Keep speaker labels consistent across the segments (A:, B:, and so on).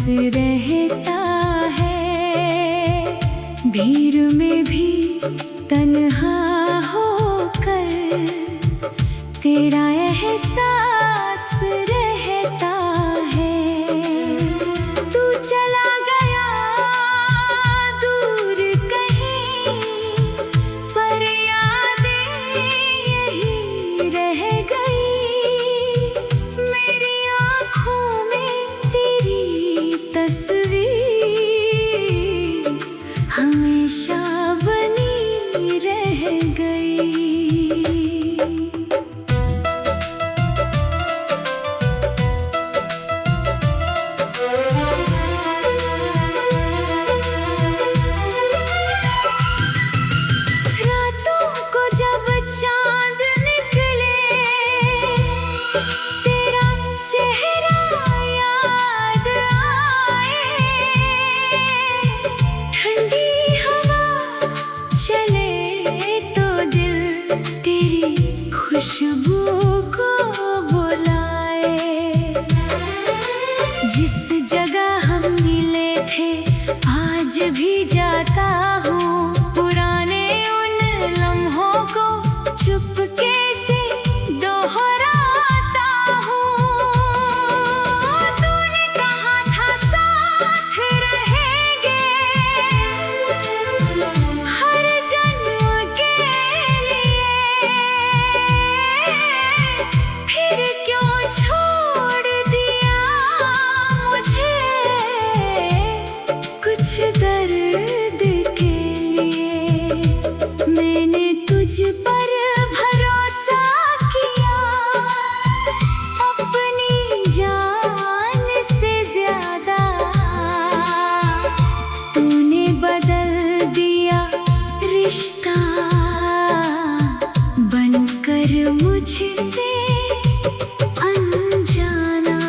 A: रहता है, भीड़ में भी तन्हा होकर तेरा एहसास रहता है। तू चला गया दूर कहीं, पर यादें यही रह गई। मेरी आँखों में तेरी तस्वीर हमेशा बनी रह गई। खुशबू को बुलाए, जिस जगह हम मिले थे आज भी जाता हूँ। पुराने उन लम्हों को चुपके से दोहराता हूँ। तूने कहा था साथ रहेंगे हर जन्म के लिए, फिर क्यों छोड़ दिया मुझे कुछ दर्द के लिए। मैंने तुझ पर भरोसा किया अपनी जान से ज्यादा, तूने बदल दिया रिश्ता बनकर मुझसे अनजाना।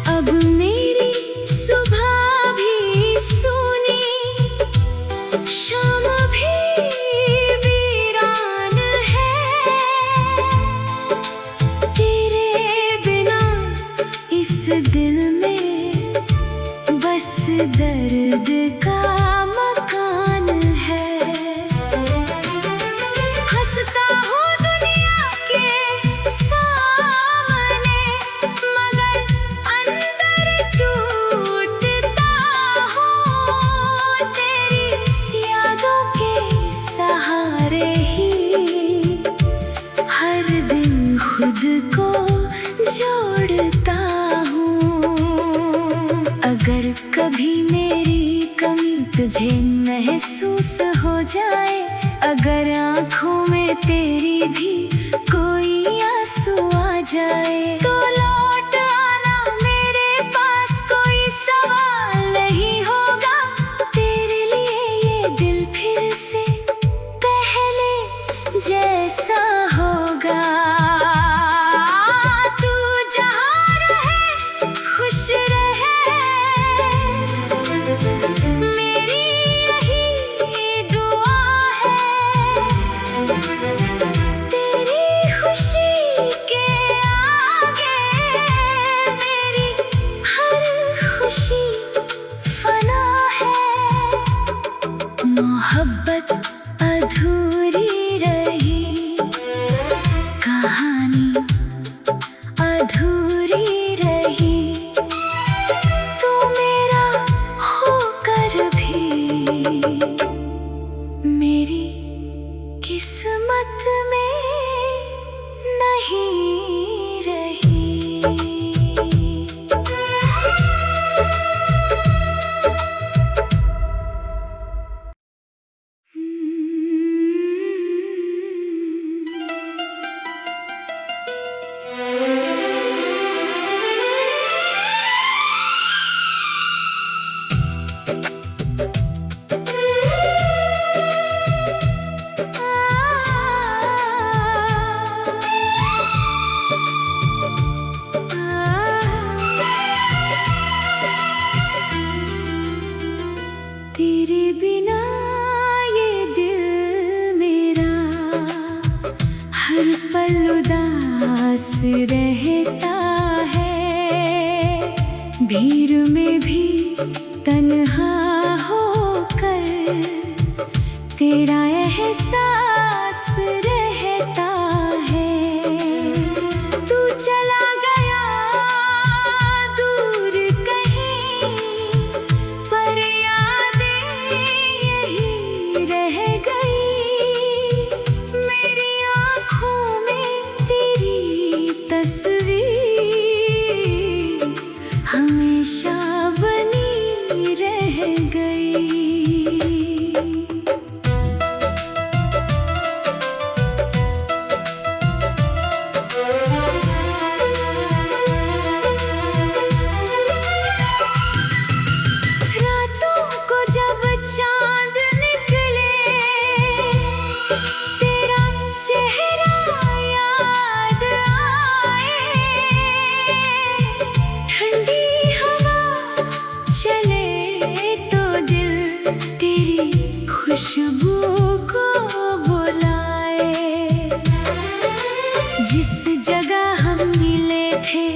A: अब मेरी सुबह भी सूनी, शाम भी वीरान है। तेरे बिना इस दिल में बस दर्द का मकान है। हंसता हूँ दुनिया के सामने, मगर अंदर टूटता हूँ। तेरी यादों के सहारे ही हर दिन खुद को जोड़ता हूँ। अगर कभी मेरी कमी तुझे महसूस हो जाए, अगर आँखों में तेरी भी कोई आंसू आ जाए, तो लौट आना मेरे पास, कोई सवाल नहीं होगा। तेरे लिए ये दिल फिर से पहले जैसा होगा। तू जहाँ रहे खुश रहे, मेरी यही दुआ है। तेरी खुशी के आगे में भी तन्हा होकर तेरा एहसास रहता है। तू चला गया दूर कहीं, पर यादें यही रह गई। मेरी आँखों में तेरी तस्वीर हमेशा बनी रह गई। रातों को जब चांद निकले, तेरा चेहरा याद आए। ठंडी हवा चले तो दिल तेरी खुशबू को बुलाए। जिस जगह हम मिले थे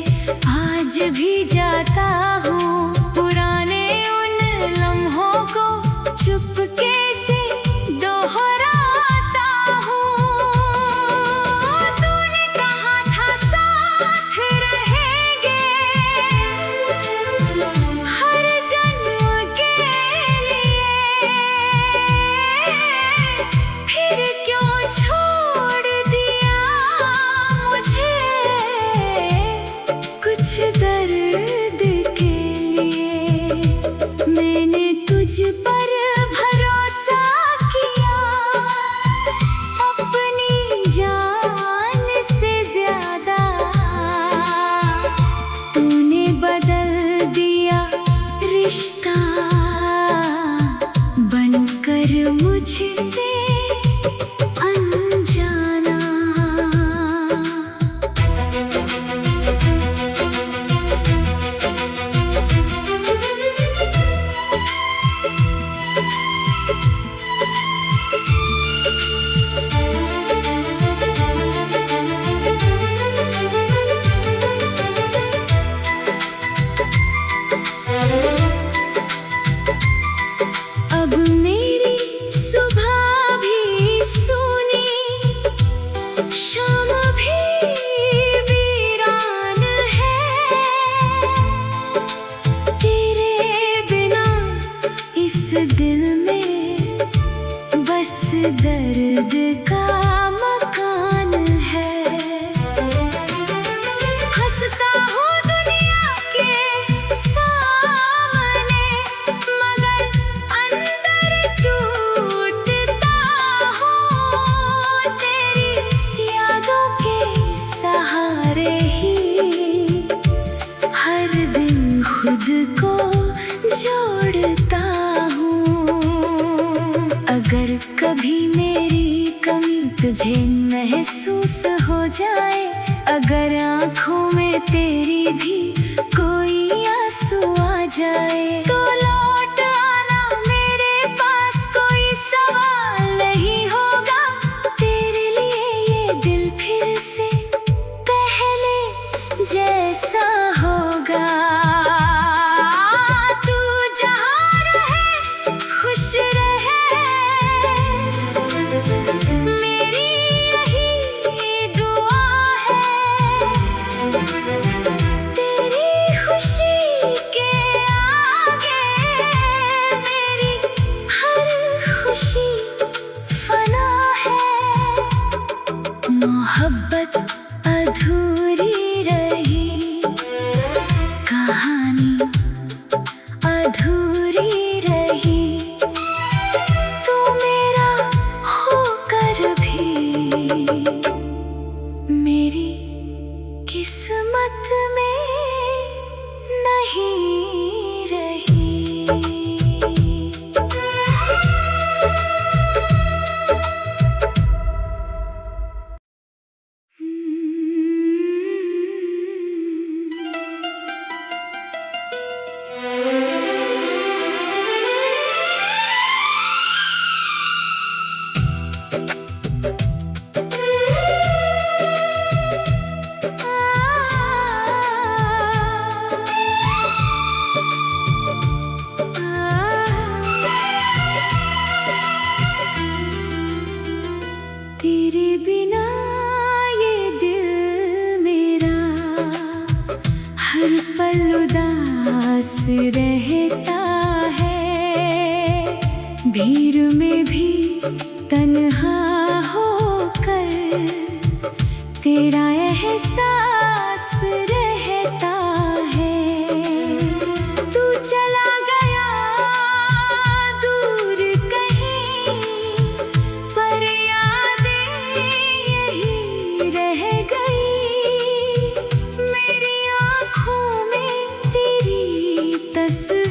A: आज भी जाता हूँ, पुराने उन लम्हों को चुपके से दोहराता हूँ। तूने कहा था साथ रहेंगे हर जन्म के लिए, फिर क्यों छोड़ दिया मुझे कुछ दर्द के लिए। मैंने तुझ पर भरोसा किया अपनी जान से ज्यादा। तूने बदल दिया रिश्ता बनकर मुझसे अनजाना। अब मेरी सुबह भी सूनी, शाम भी वीरान है। तेरे बिना इस दिल में बस दर्द का मकान है। हंसता हूँ दुनिया के सामने, मगर अंदर टूटता हूँ। तेरी यादों के सहारे ही हर दिन खुद को जोड़ता हूँ। अगर कभी मेरी कमी तुझे महसूस हो जाए, अगर आँखों में तेरी भी कोई आंसू आ जाए, तो लौट आना मेरे पास, कोई सवाल नहीं होगा। तेरे लिए ये दिल फिर से पहले जैसा होगा। तू जहाँ रहे खुश रहे, मेरी यही दुआ है। तेरी खुशी के आगे मेरी हर खुशी फना है। मोहब्बत अधूरी रही, कहानी अधूरी रही। तू मेरा होकर भी मेरी किस्मत में नहीं रही। रहता है, भीड़ में भी तन्हा होकर तेरा एहसास रहता है। तू चला गया दूर कहीं, पर यादें यही रह गई। मेरी आँखों में तेरी तस्वीर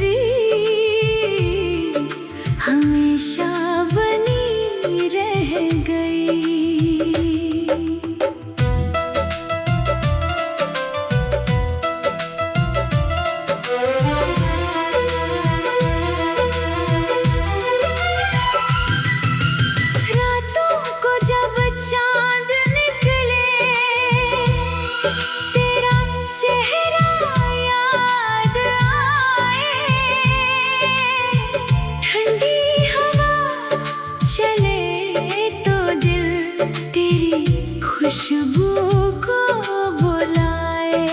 A: हमेशा बनी रह गई। रातों को जब चांद निकले, तेरा चेहरा याद आए। ठंडी हवा चले तो दिल तेरी खुशबू को बुलाए।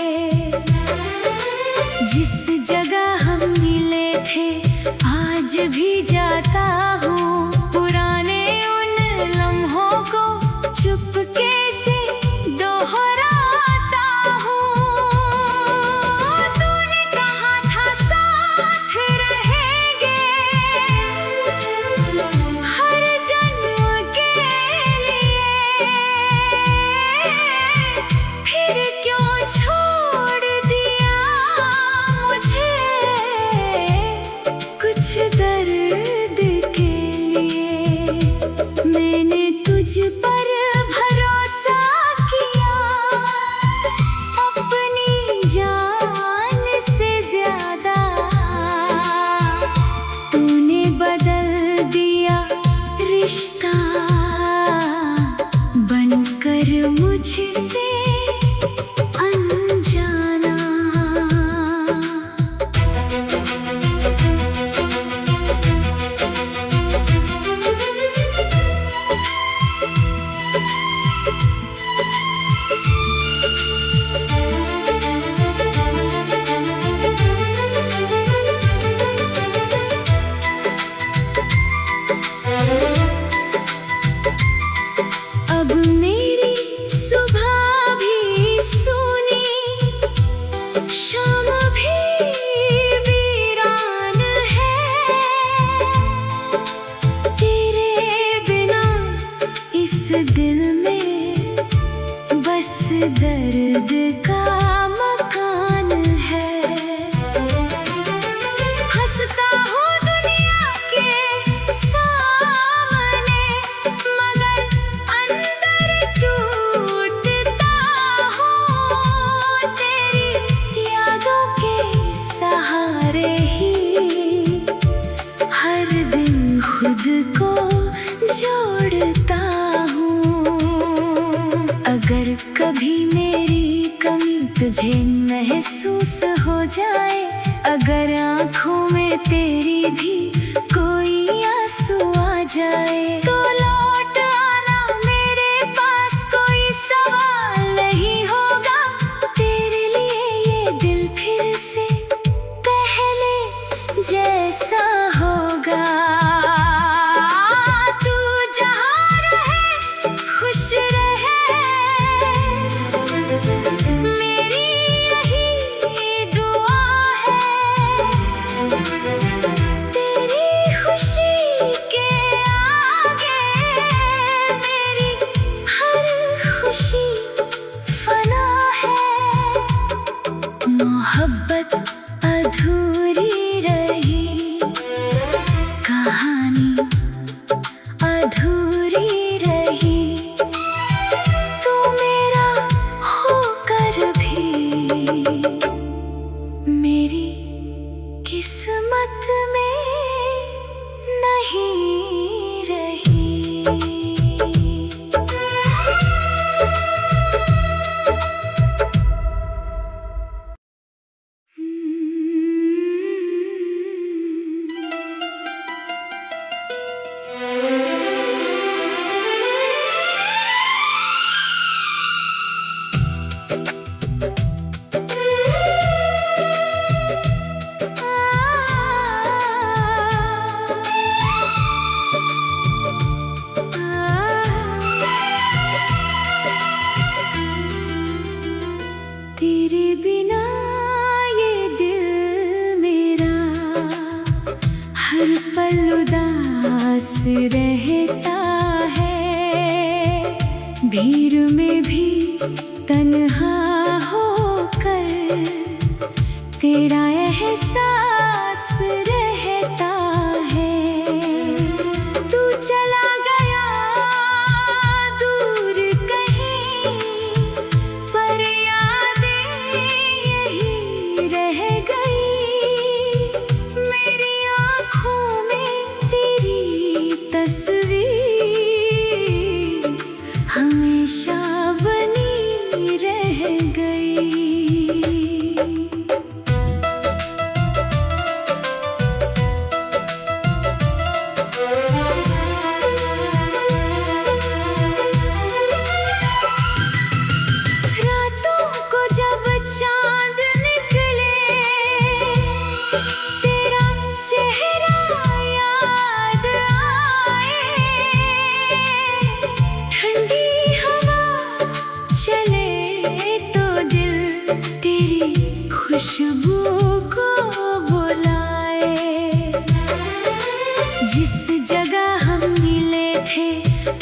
A: जिस जगह हम मिले थे आज भी जाता हूँ, पुराने उन लम्हों को चुपके से दोहराता हूँ। तूने कहा था साथ रहेंगे हर जन्म के लिए, फिर क्यों छोड़ दिया मुझे कुछ दर्द के लिए। मैंने तुझ पर भरोसा किया, अपनी जान से ज्यादा। तूने बदल दिया रिश्ता, बनकर मुझसे अनजाना। अब मेरी सुबह भी सूनी, शाम भी वीरान है। तेरे बिना इस दिल में बस दर्द का मकान है। हंसता हूँ दुनिया के सामने, मगर अंदर टूटता हूँ। तेरी यादों के सहारे ही हर दिन खुद को जोड़ता हूँ। अगर कभी मेरी कमी तुझे महसूस हो जाए, अगर आँखों में तेरी भी कोई आंसू आ जाए, तो लौट आना मेरे पास, कोई सवाल नहीं होगा। तेरे लिए ये दिल फिर से पहले जैसा होगा। तू जहाँ रहे खुश रहे, मेरी यही दुआ है। तेरी खुशी के आगे मेरी हर खुशी फना है। मोहब्बत अधूरी रही, कहानी अधूरी रही। तू मेरा होकर भी मेरी किस्मत में नहीं रही। पल उदास रहता है, भीड़ में भी तन्हा होकर तेरा एहसास रहता है। तू चला गया दूर कहीं, पर यादें यही रह गई। मेरी आँखों में तेरी तस्वीर हमेशा बनी रह गई। रातों को जब चांद निकले, तेरा चेहरा याद आए। ठंडी हवा चले तो दिल तेरी खुशबू को बुलाए। जिस जगह हम मिले थे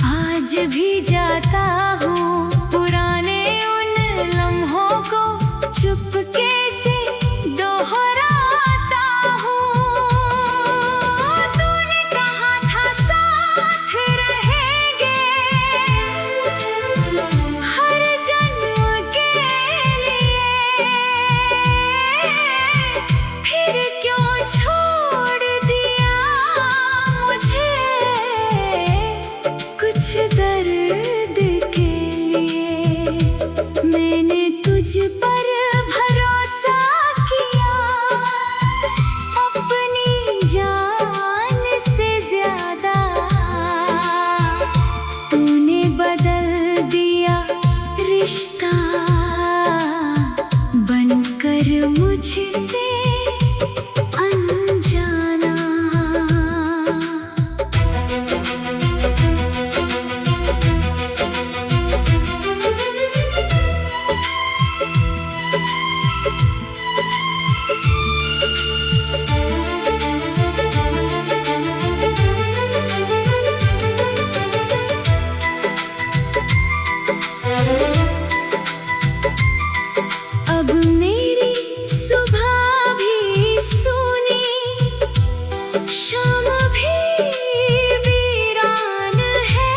A: आज भी जाता हूँ, पुराने उन लम्हों को चुपके से दोहराता हूँ। तूने कहा था साथ रहेंगे हर जन्म के लिए, फिर क्यों छोड़ दिया मुझे कुछ दर्द के लिए। मैंने तुझ पर भरोसा किया, अपनी जान से ज्यादा। तूने बदल दिया रिश्ता, बनकर मुझसे अनजाना। अब मेरी सुबह भी सूनी, शाम भी वीरान है।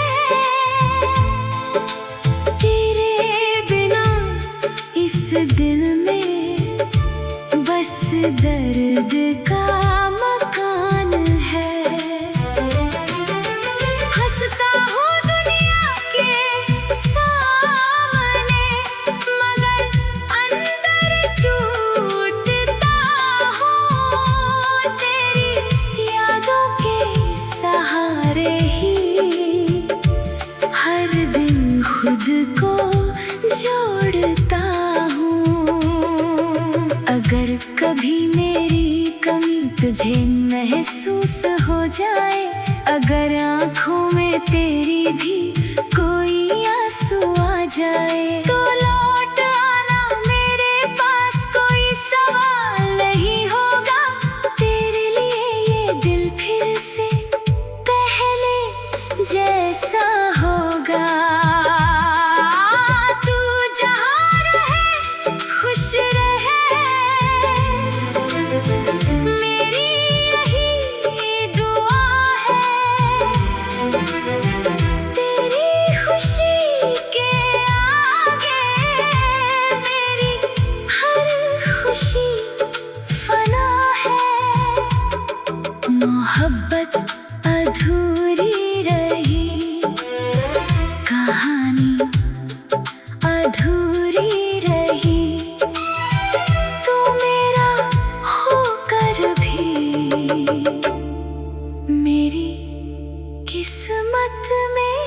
A: तेरे बिना इस दिल में बस दर्द का मकान है। हंसता हूँ दुनिया के सामने, मगर अंदर टूटता हूँ। तेरी यादों के सहारे ही हर दिन खुद को जोड़ता हूँ। अगर कभी मेरी कमी तुझे महसूस हो जाए, अगर आँखों में तेरी भी कोई आंसू आ जाए, तो लौट आना मेरे पास, कोई सवाल नहीं होगा। तेरे लिए ये दिल फिर से पहले जैसा होगा। तू जहाँ रहे खुश रहे, मेरी यही दुआ है। तेरी खुशी के आगे मेरी हर खुशी फना है। मोहब्बत अधूरी रही, कहानी अधूरी रही। तू मेरा होकर भी मेरी किस्मत में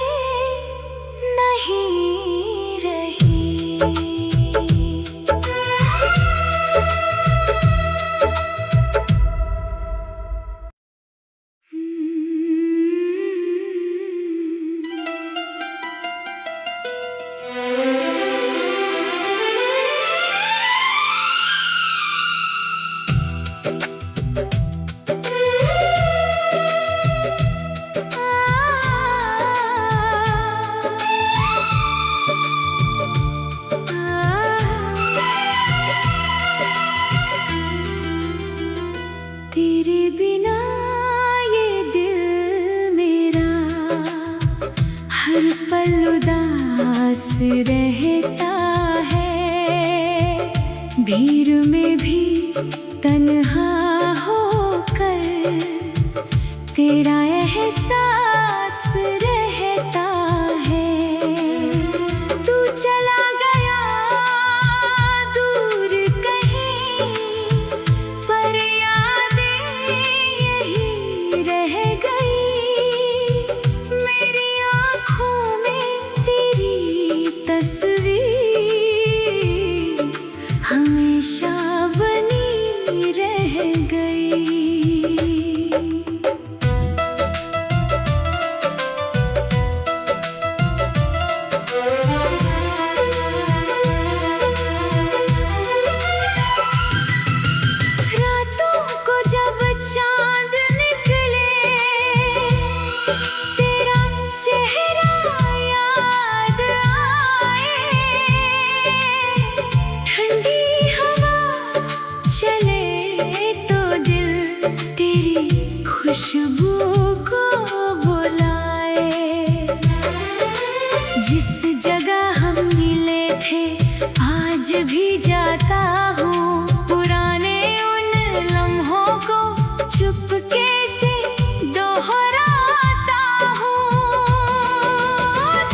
A: नहीं रही। तेरे बिना ये दिल मेरा हर पल उदास रहता है। भीड़ में भी तन्हा होकर तेरा एहसास रहता है। तू चला गया दूर कहीं, पर यादें यही रह गई। मेरी आँखों में तेरी तस्वीर हमेशा बनी रह गई। खुशबू को बुलाए, जिस जगह हम मिले थे आज भी जाता हूँ। पुराने उन लम्हों को चुपके से दोहराता हूँ।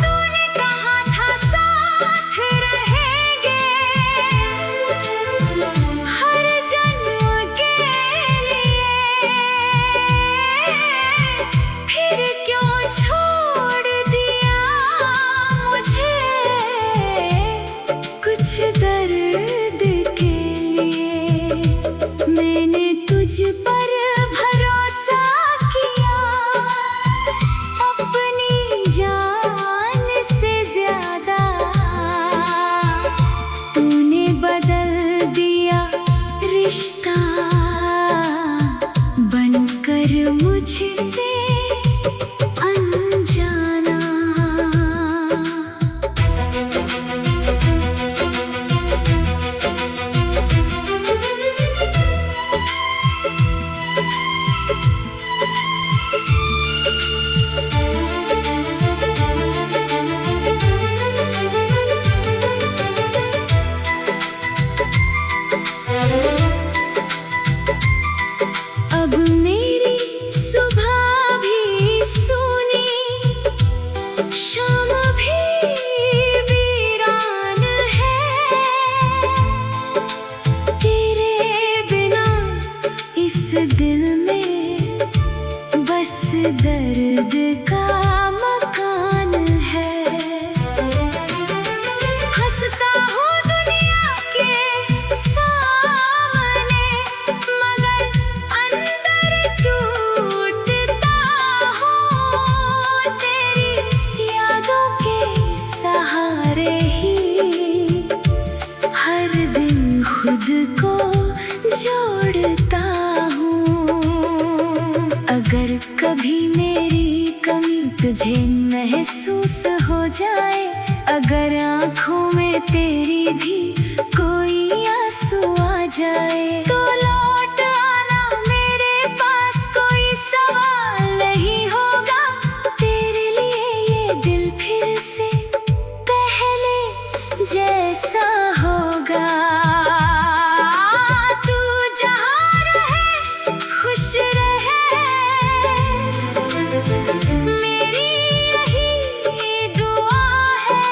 A: तूने कहा था साथ रहेंगे हर जन्म के लिए, फिर क्यों छोड़ दिया मुझे कुछ दर्द के लिए। मैंने तुझ पर भरोसा किया अपनी जान से ज्यादा। तूने बदल दिया रिश्ता बनकर मुझसे अनजाना। अब मेरी सुबह भी सूनी, शाम भी वीरान है। तेरे बिना इस दिल में बस दर्द का मकान है। हंसता हूँ दुनिया के सामने, मगर अंदर टूटता हूँ। तेरी यादों के सहारे ही हर दिन खुद को जोड़ता हूँ। अगर कभी मेरी कमी तुझे महसूस हो जाए, अगर आँखों में तेरी भी कोई आंसू आ जाए, तो लौट आना मेरे पास, कोई सवाल नहीं होगा। तेरे लिए ये दिल फिर से पहले जैसा होगा। तू जहाँ रहे खुश रहे, मेरी यही दुआ है।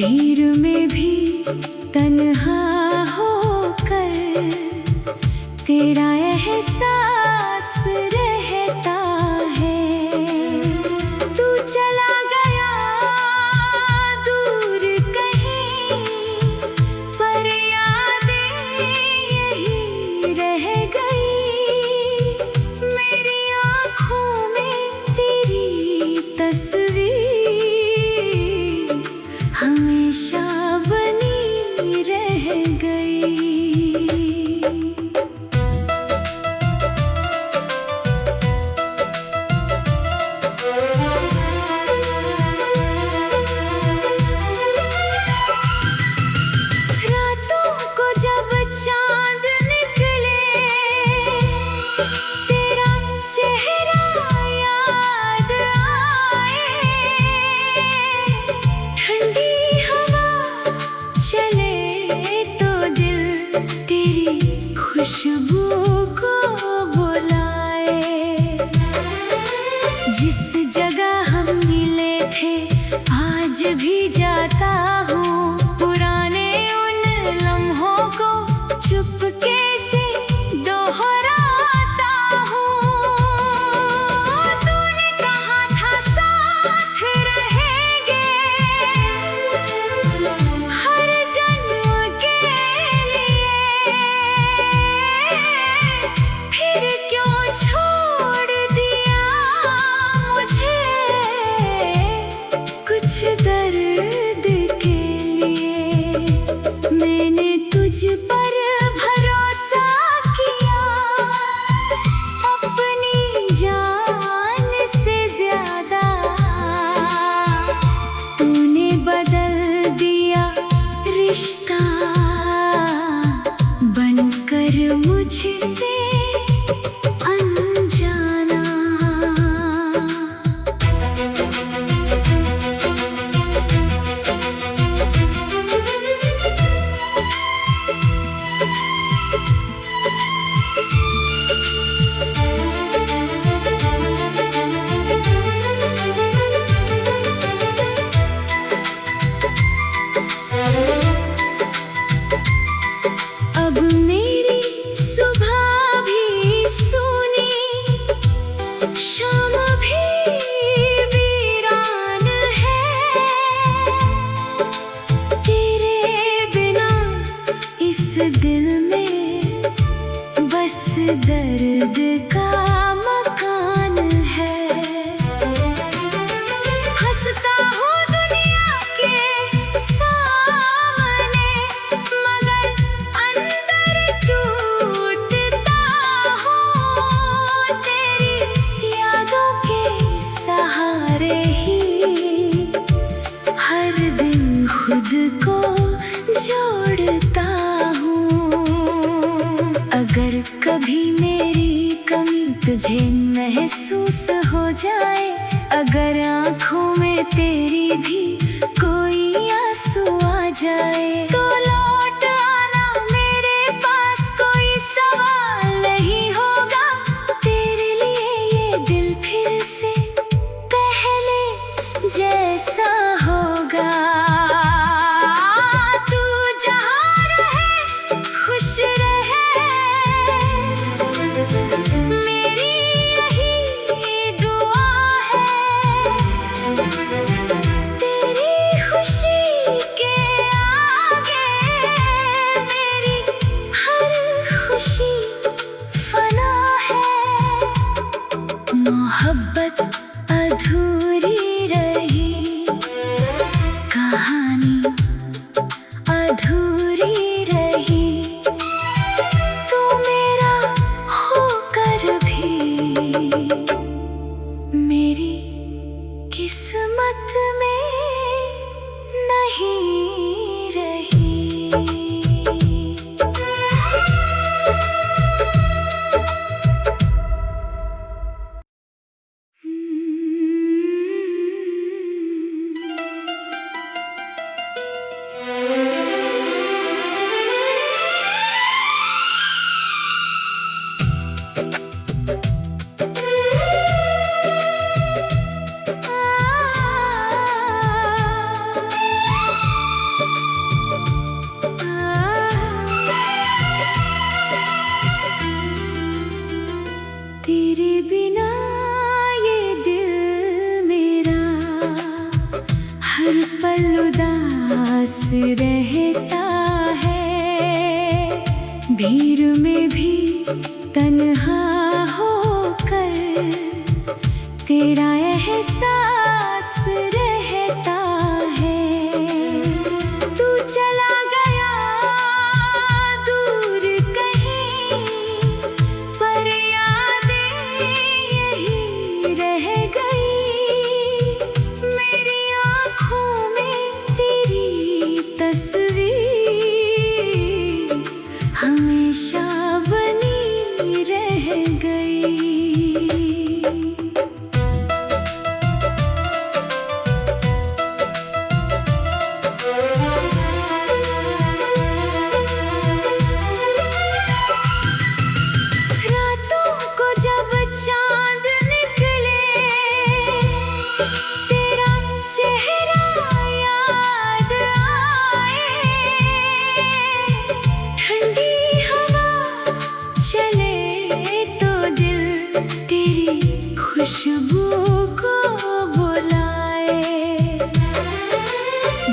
A: भीड़ में भी तन्हा होकर तेरा एहसास रहता है। तू चला गया दूर कहीं, पर यादें यही रह गई। मेरी आँखों में तेरी तस्वीर हमेशा बनी रह गई। रातों को जब चांद निकले, तेरा चेहरा याद आए। ठंडी हवा चले तो दिल तेरी खुशबू को बुलाए। जिस जगह हम मिले थे आज भी जाता हूँ, पुराने उन लम्हों को चुपके से दोहराता हूँ। तूने कहा था साथ रहेंगे हर जन्म के लिए, फिर क्यों छोड़ दिया मुझे कुछ दर्द के लिए। मैंने तुझ पर भरोसा किया अपनी जान से ज्यादा। तूने बदल दिया रिश्ता बनकर मुझसे अनजाना। अब मेरी सुबह भी सूनी, शाम भी वीरान है। तेरे बिना इस दिल में बस दर्द का मकान है। हंसता हूँ दुनिया के सामने, मगर अंदर टूटता हूँ। तेरी यादों के सहारे ही हर दिन खुद को जोड़ता हूँ। अगर कभी मेरी कमी तुझे महसूस हो जाए, अगर आँखों में तेरी भी कोई आंसू आ जाए, तो लौट आना मेरे पास, कोई सवाल नहीं होगा। तेरे लिए ये दिल फिर से पहले जैसा होगा। तू जहाँ रहे खुश रहे, मेरी यही दुआ है। उदास रहता है, भीड़ में भी तन्हा होकर तेरा एहसास रहता है। तू चला गया दूर कहीं, पर यादें यही रह गई। मेरी आँखों में तेरी तस्वीर हमेशा बनी रह गई। खुशबू को बुलाए,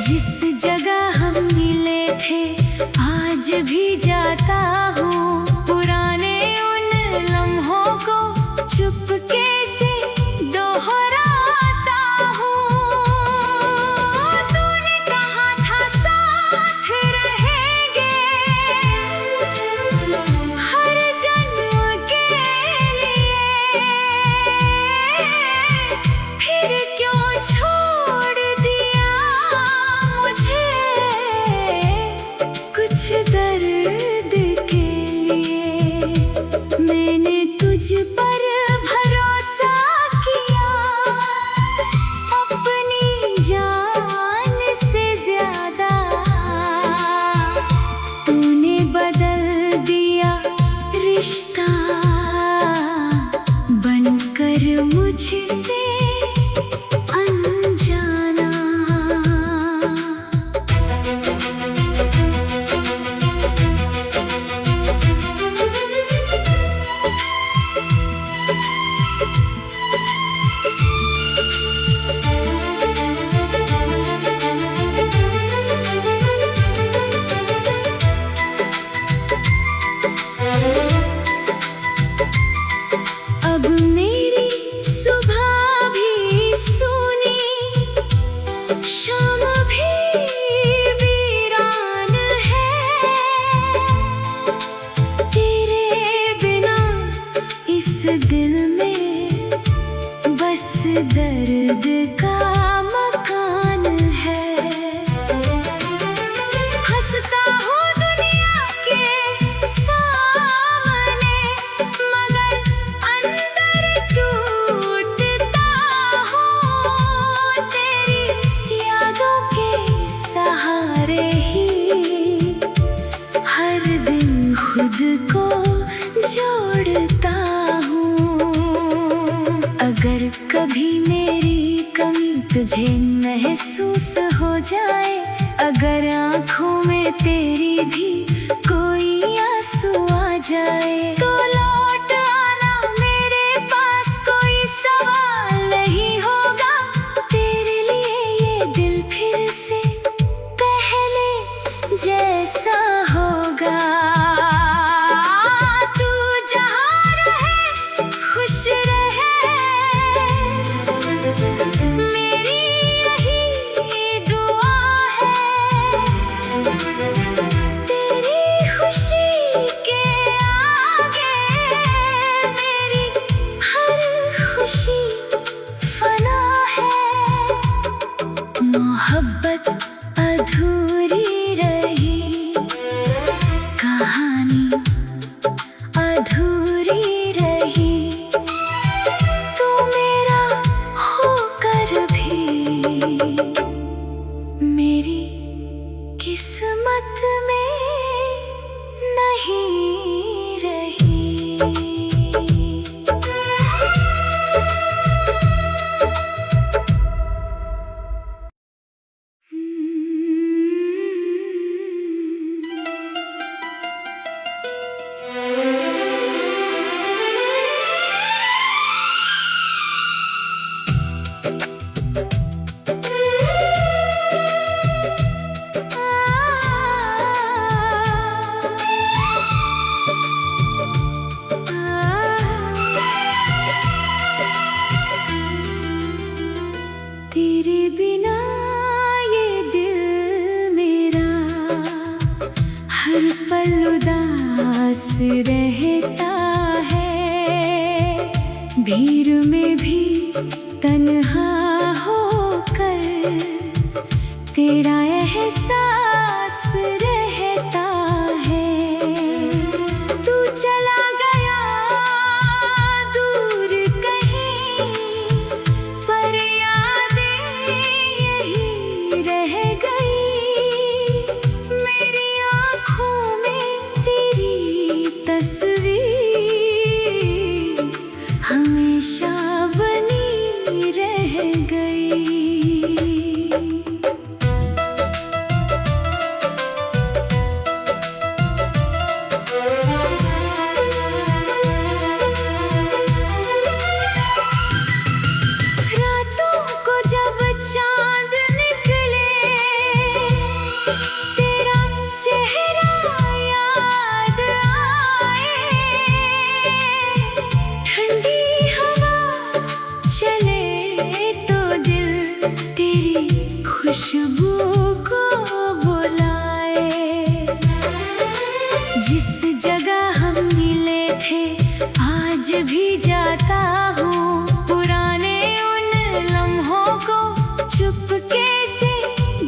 A: जिस जगह हम मिले थे आज भी जाता हूँ। पुराने उन लम्हों को चुपके से दोहराता हूँ। तूने कहा था साथ रहेंगे हर जन्म के लिए, फिर क्यों छोड़ दिया मुझे कुछ दर्द के लिए। मैंने तुझ पर भरोसा किया अपनी जान से ज्यादा, तूने बदल दिया रिश्ता बनकर मुझसे अनजाना। अब मेरी सुबह भी सूनी, शाम भी वीरान है। तेरे बिना इस दिल में बस दर्द का मकान है। हंसता हूँ दुनिया के सामने, मगर अंदर टूटता हूँ। तेरी यादों के सहारे ही हर दिन खुद को जोड़ता हूँ। अगर कभी मेरी कमी तुझे महसूस हो जाए, अगर आँखों में तेरी भी कोई आंसू आ जाए, तो लौट आना मेरे पास, कोई सवाल नहीं होगा। तेरे लिए ये दिल फिर से पहले जैसा होगा। तू जहाँ रहे खुश रहे, मेरी यही दुआ है। तेरी खुशी के आगे मेरी हर खुशी फना है। मोहब्बत अधूरी रही, कहानी अधूरी रही। तू मेरा होकर भी मेरी किस्मत में नहीं रही। पास रहता है, भीड़ में भी तन्हा होकर तेरा एहसास रहता है। तू चला गया दूर कहीं, पर यादें यही रह गई। मेरी आँखों में तेरी तस्वीर हमेशा बनी रह गई। रातों को जब चांद निकले, तेरा चेहरा याद आए। ठंडी हवा चले तो दिल तेरी खुशबू को बुलाए। जिस जगह हम मिले थे आज भी जाता हूँ, पुराने उन लम्हों को चुपके से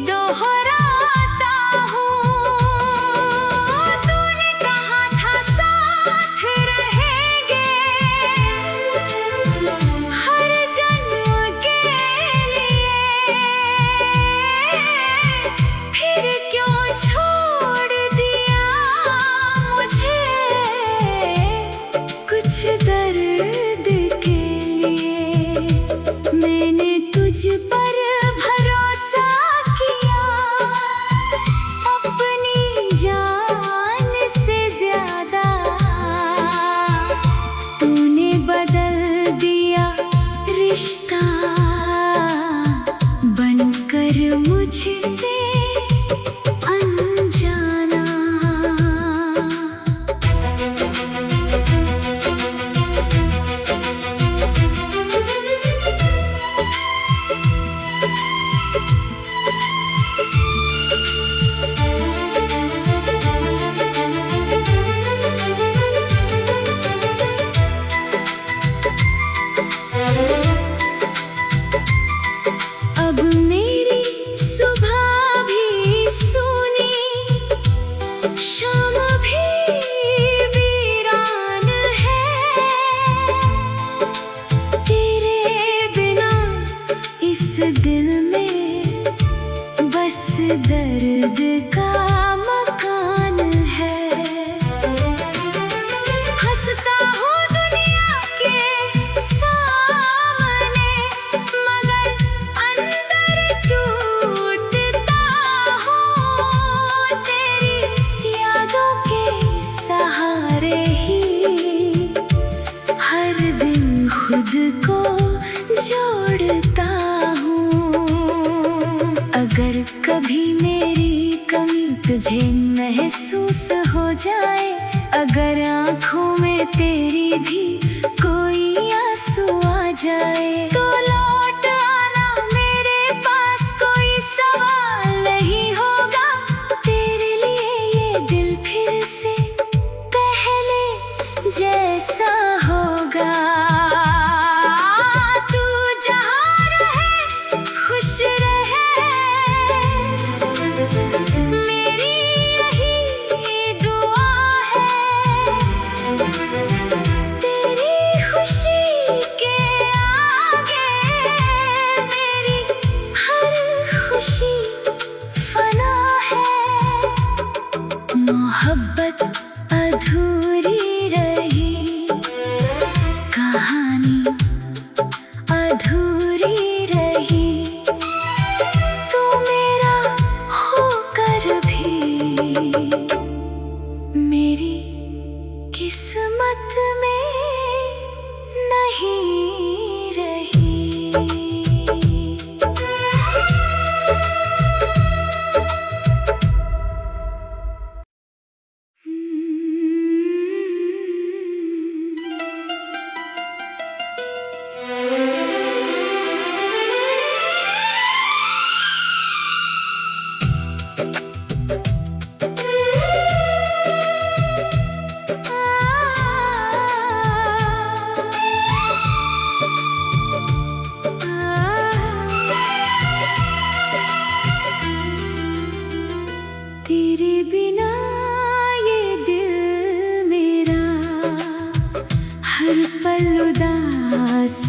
A: दोहराता हूँ। तूने कहा था साथ रहेंगे हर जन्म के लिए, फिर क्यों छोड़ दिया मुझे कुछ दर्द के लिए। मैंने तुझ पर भरोसा किया, अपनी जान से ज्यादा। तूने बदल दिया रिश्ता, बनकर मुझसे अनजाना। अब मेरी सुबह भी सूनी, शाम भी वीरान है। तेरे बिना इस दिल में बस दर्द का मकान है। हंसता हूँ दुनिया के सामने, मगर अंदर टूटता हूँ। तेरी यादों के सहारे ही हर दिन खुद को जोड़ता हूँ। अगर कभी मेरी कमी तुझे महसूस हो जाए, अगर आँखों में तेरी भी कोई आंसू आ जाए, तो लौट आना मेरे पास, कोई सवाल नहीं होगा। तेरे लिए ये दिल फिर से पहले जैसा होगा। तू जहाँ रहे खुश रहे, मेरी यही दुआ है। तेरी खुशी के आगे मेरी हर खुशी फना है। मोहब्बत अधूरी रही, कहानी अधूरी रही। तू मेरा होकर भी मेरी किस्मत में नहीं रही।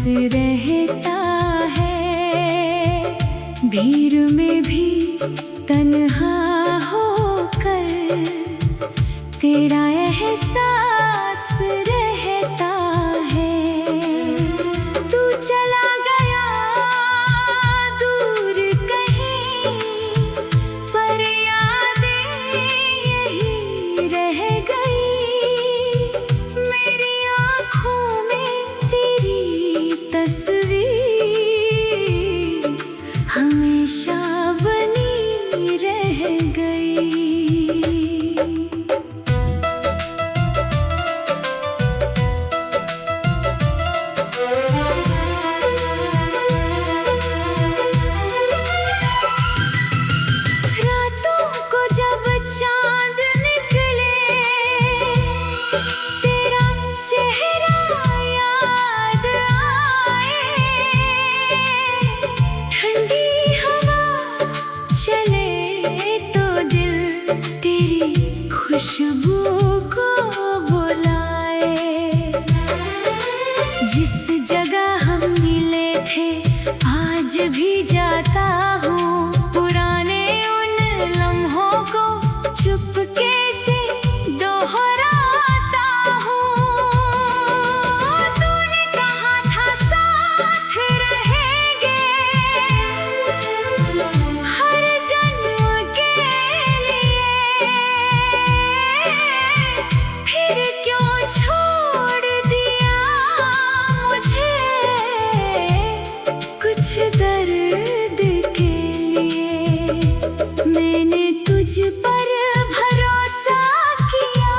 A: रहता है। भीड़ में भी तन्हा होकर तेरा एहसास रहता है। तू चला गया दूर कहीं, पर यादें यही रह गई। मेरी आँखों में तेरी तस्वीर हमेशा बनी रह गई। खुशबू को बुलाए। जिस जगह हम मिले थे आज भी जाता हूँ, पुराने उन लम्हों को चुपके से दोहराता हूँ। तूने कहा था साथ रहेंगे हर जन्म के लिए, फिर क्यों छोड़ दिया मुझे कुछ दर्द के लिए। मैंने तुझ पर भरोसा किया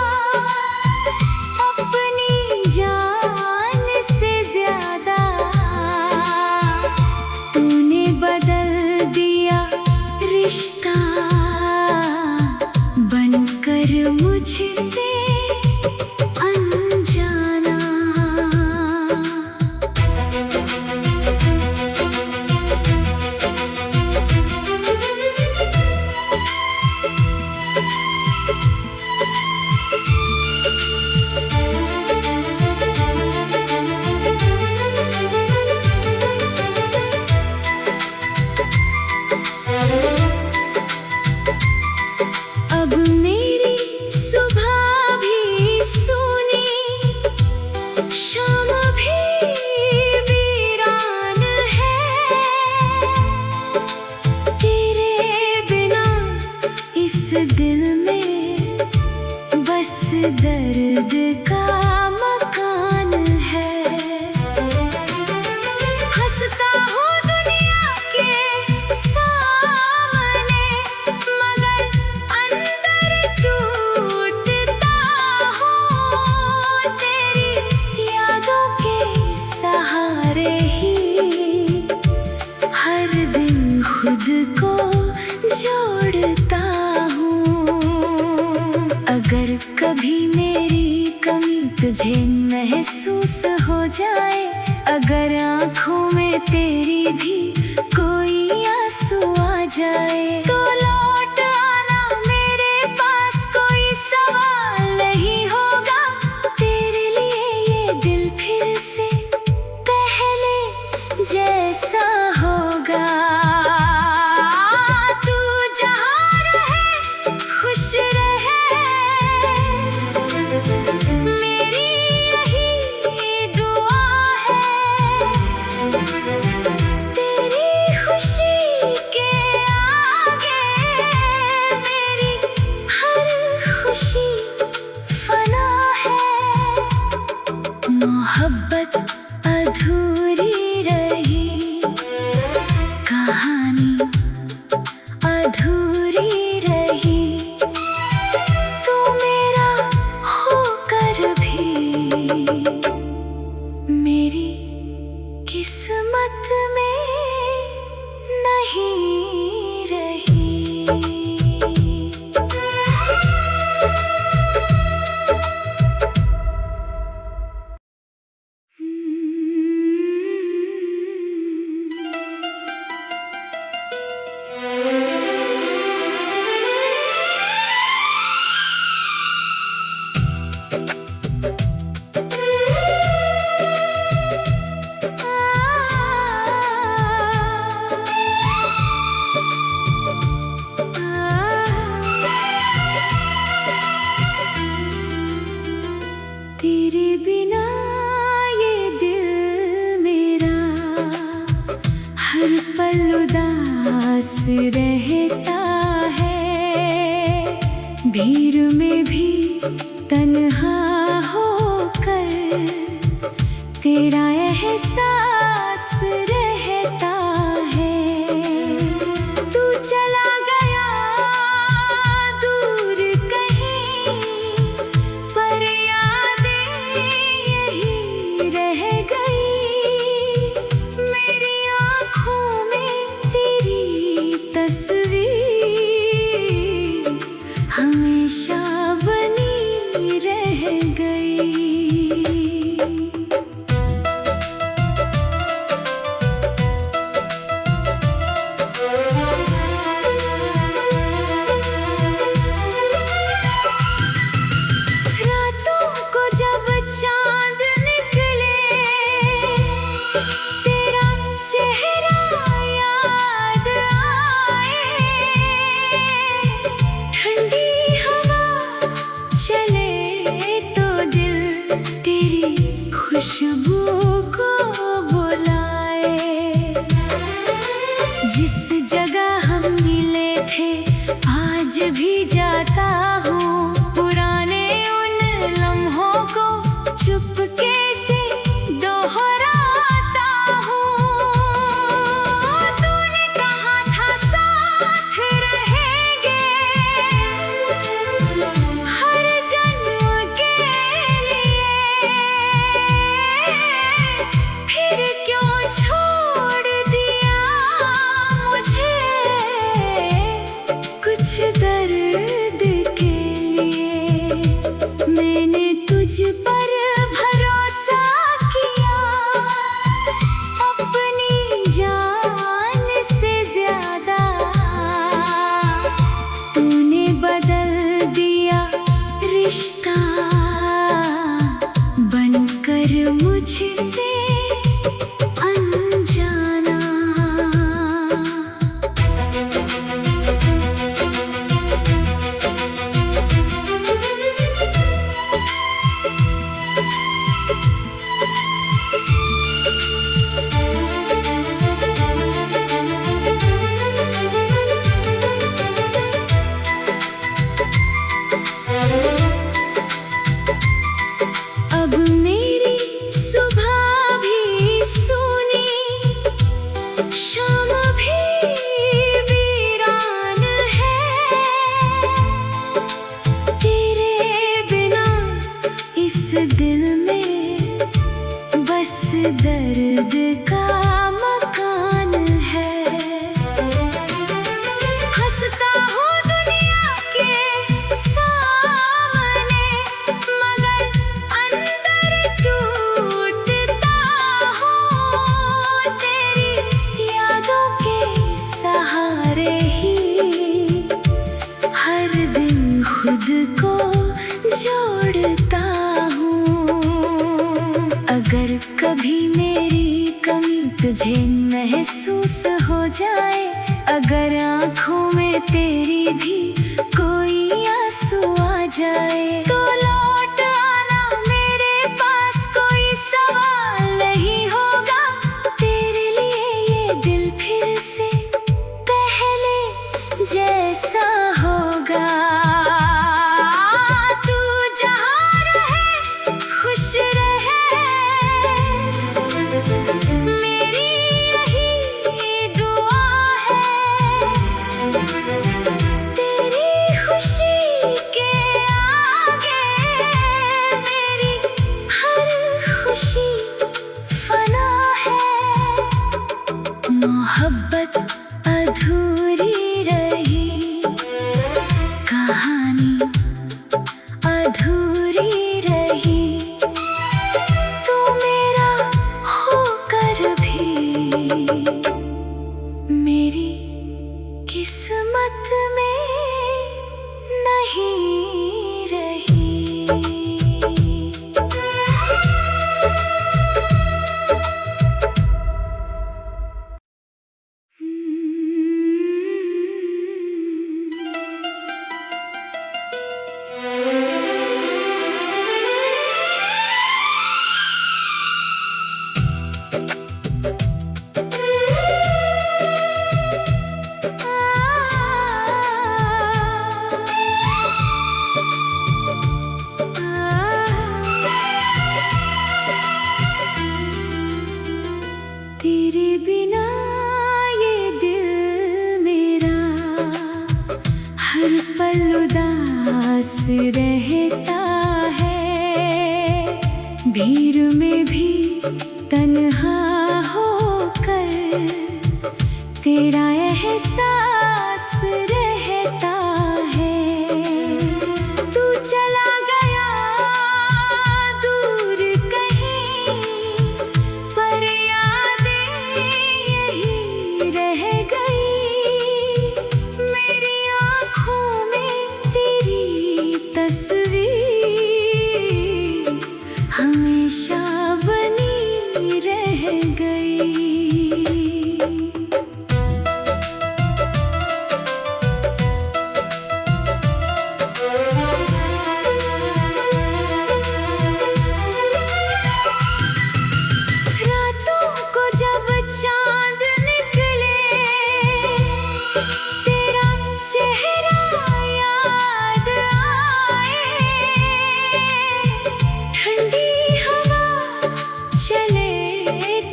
A: अपनी जान से ज्यादा, तूने बदल दिया रिश्ता बनकर मुझसे अनजाना। अब मेरी सुबह भी सूनी, शाम भी वीरान है। तेरे बिना इस दिल में बस दर्द का मकान है। हंसता हूँ दुनिया के सामने, मगर अंदर टूटता हूँ। तेरी यादों के सहारे ही हर दिन खुद को जोड़ता हूँ। अगर कभी मेरी कमी तुझे महसूस हो जाए, अगर आँखों में तेरी भी कोई आंसू आ जाए, तो लौट आना मेरे पास, कोई सवाल नहीं होगा। तेरे लिए ये दिल फिर से पहले जैसा होगा। तू जहाँ रहे खुश रहे, मेरी यही दुआ है। भीड़ में भी तन्हा होकर तेरा एहसास रहता है। तू चला गया दूर कहीं, पर यादें यही रह गई। मेरी आँखों में तेरी तस्वीर हमेशा बनी रह गई। रातों को जब चांद निकले, तेरा चेहरा याद आए। ठंडी हवा चले तो दिल तेरी खुशबू को बुलाए। जिस जगह हम मिले थे आज भी जाता हूँ, पुराने उन लम्हों को चुपके से दोहराता हूँ। तूने कहा था साथ रहेंगे हर जन्म के लिए, फिर क्यों छोड़ दिया मुझे कुछ दर्द के लिए। मैंने तुझ पर भरोसा किया अपनी जान से ज्यादा। तूने बदल दिया रिश्ता बनकर मुझसे अनजाना। अब मेरी सुबह भी सूनी, शाम भी वीरान है। तेरे बिना इस दिल में बस दर्द का मकान है। हंसता हूँ दुनिया के सामने, मगर अंदर टूटता हूँ। तेरी यादों के सहारे ही हर दिन खुद को जोड़ता हूँ। अगर कभी मेरी कमी तुझे महसूस हो जाए, अगर आँखों में तेरी भी कोई आंसू आ जाए, तो लौट आना मेरे पास, कोई सवाल नहीं होगा। तेरे लिए ये दिल फिर से पहले जैसा होगा। तू जहाँ रहे खुश रहे, मेरी यही दुआ है। तेरी खुशी के आगे मेरी हर खुशी फना है। मोहब्बत अधूरी रही कहाँ पल उदास रहता है, भीड़ में भी तन्हा होकर तेरा एहसास रहता है। तू चला गया दूर कहीं, पर यादें यही रह गई। मेरी आँखों में तेरी तस्वीर हमेशा बनी रह गई। रातों को जब चांद निकले, तेरा चेहरा याद आए। ठंडी हवा चले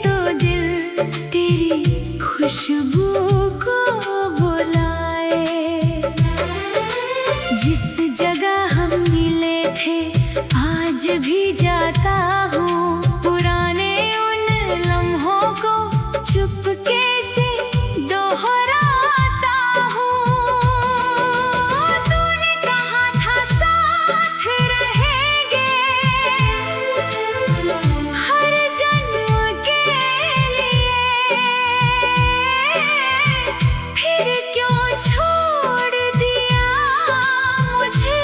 A: तो दिल तेरी खुशबू को बुलाए। जिस जगह हम मिले थे आज भी जाता हूँ, पुराने उन लम्हों को चुपके से दोहराता हूँ। तूने कहा था साथ रहेंगे हर जन्म के लिए, फिर क्यों छोड़ दिया मुझे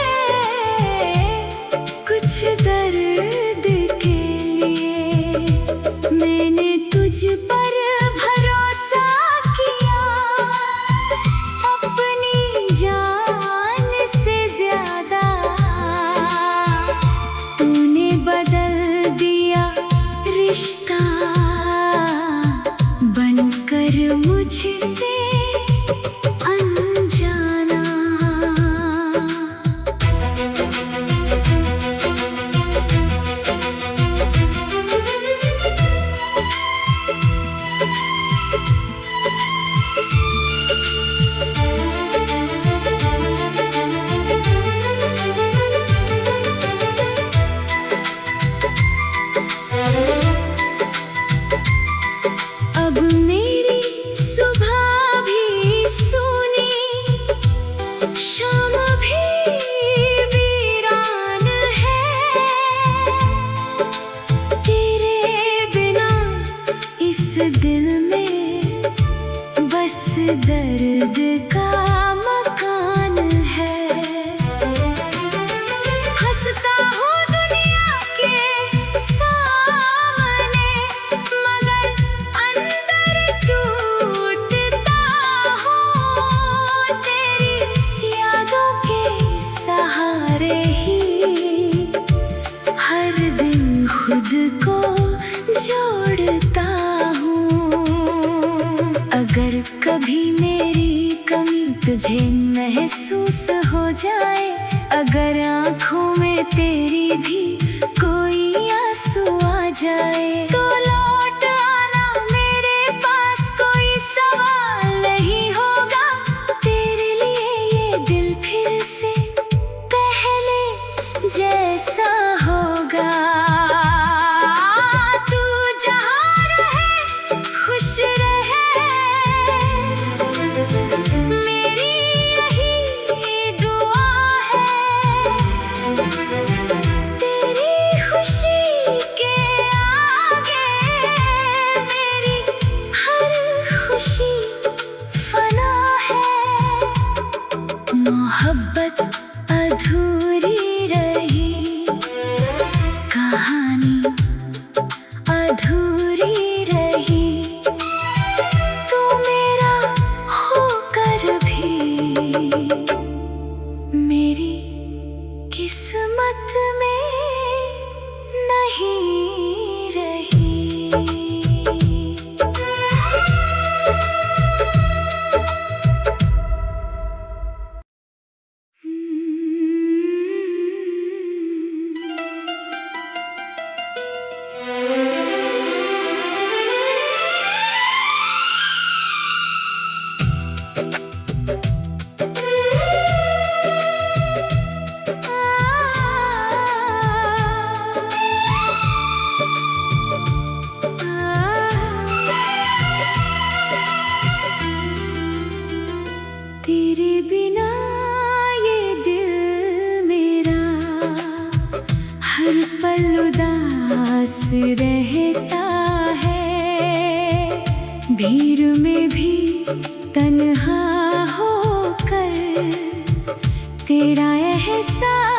A: कुछ दर्द के लिए। मैंने तुझ पर भरोसा किया, अपनी जान से ज्यादा। तूने बदल दिया रिश्ता, बनकर मुझसे अनजाना। अब मेरी सुबह भी सूनी, शाम भी वीरान है। तेरे बिना इस दिल में बस दर्द का मकान है। हंसता हूँ दुनिया के सामने, मगर अंदर टूटता हूँ। तेरी यादों के सहारे ही हर दिन खुद को जोड़ता हूँ। अगर कभी मेरी कमी तुझे महसूस हो जाए, अगर आँखों में तेरी भी कोई आंसू आ जाए, तो लौट आना मेरे पास, कोई सवाल नहीं होगा। तेरे लिए ये दिल फिर से पहले जैसा होगा। तू जहाँ रहे खुश रहे, मेरी यही दुआ है। तेरी खुशी के आगे मेरी हर खुशी फना है। मोहब्बत अधूरी रही, कहानी अधूरी रही। तू मेरा होकर भी मेरी किस्मत में नहीं रही। रहता है। भीड़ में भी तन्हा होकर तेरा एहसास